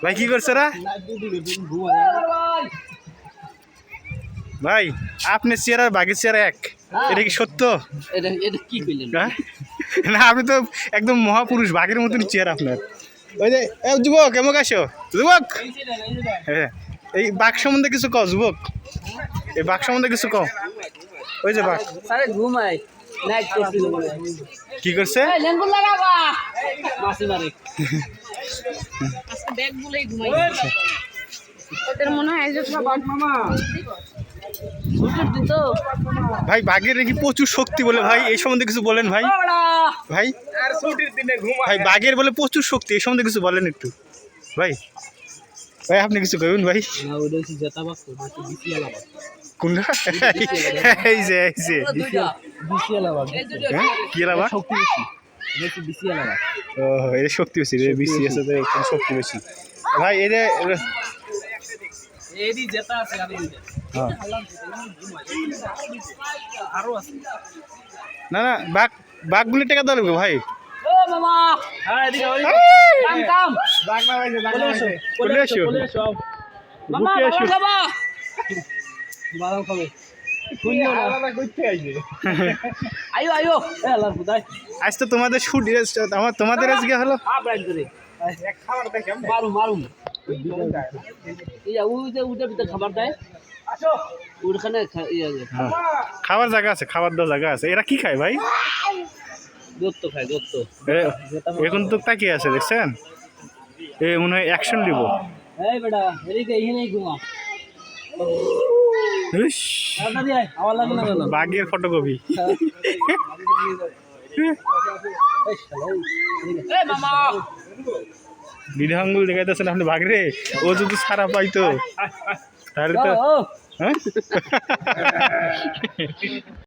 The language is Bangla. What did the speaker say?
ভাই কি করছে রা ভাই আপনার চেয়ার আর বাঘের চেয়ার এক, এটা কি সত্য? না আপনি তো একদম মহাপুরুষ, বাঘের মতন চেয়ার আপনার। ওই যে যুবক কেমন আসো যুবক, হ্যাঁ এই বাঘ সম্বন্ধে কিছু কও যুবক, এই বাঘ সম্বন্ধে কিছু কও। ওই যে বাঘ কি করছে? ভাই বাঘের নাকি প্রচুর শক্তি বলে, ভাই এই সম্বন্ধে কিছু বলেন ভাই। ভাই ভাই বাঘের বলে প্রচুর শক্তি, এই সম্বন্ধে কিছু বলেন একটু ভাই। ভাই আপনি কিছু কইবেন ভাই। কোনটা? এই যে এই যে কি এলাবা? ও এটা শক্তি বেশি, বেশি আছে তো শক্তি বেশি ভাই। এটা না না বাঘ, বাঘগুলি টাকা দেওয়া লাগবে ভাই। আজ তো তোমাদের শুট, তোমাদের আজকে হলো খাবার জায়গা আছে, খাবার দেওয়ার জায়গা আছে। এরা কি খায় ভাই? এখন তো তাকিয়ে আছে দেখছেন, এ মনে হয় অ্যাকশন দিব। বাঘের ফটোকপি বিধাঙ্গুল দেখাইতেছেন আপনি বাঘরে। ও যদি ছাড়া পাইতো তাহলে তো হ্যাঁ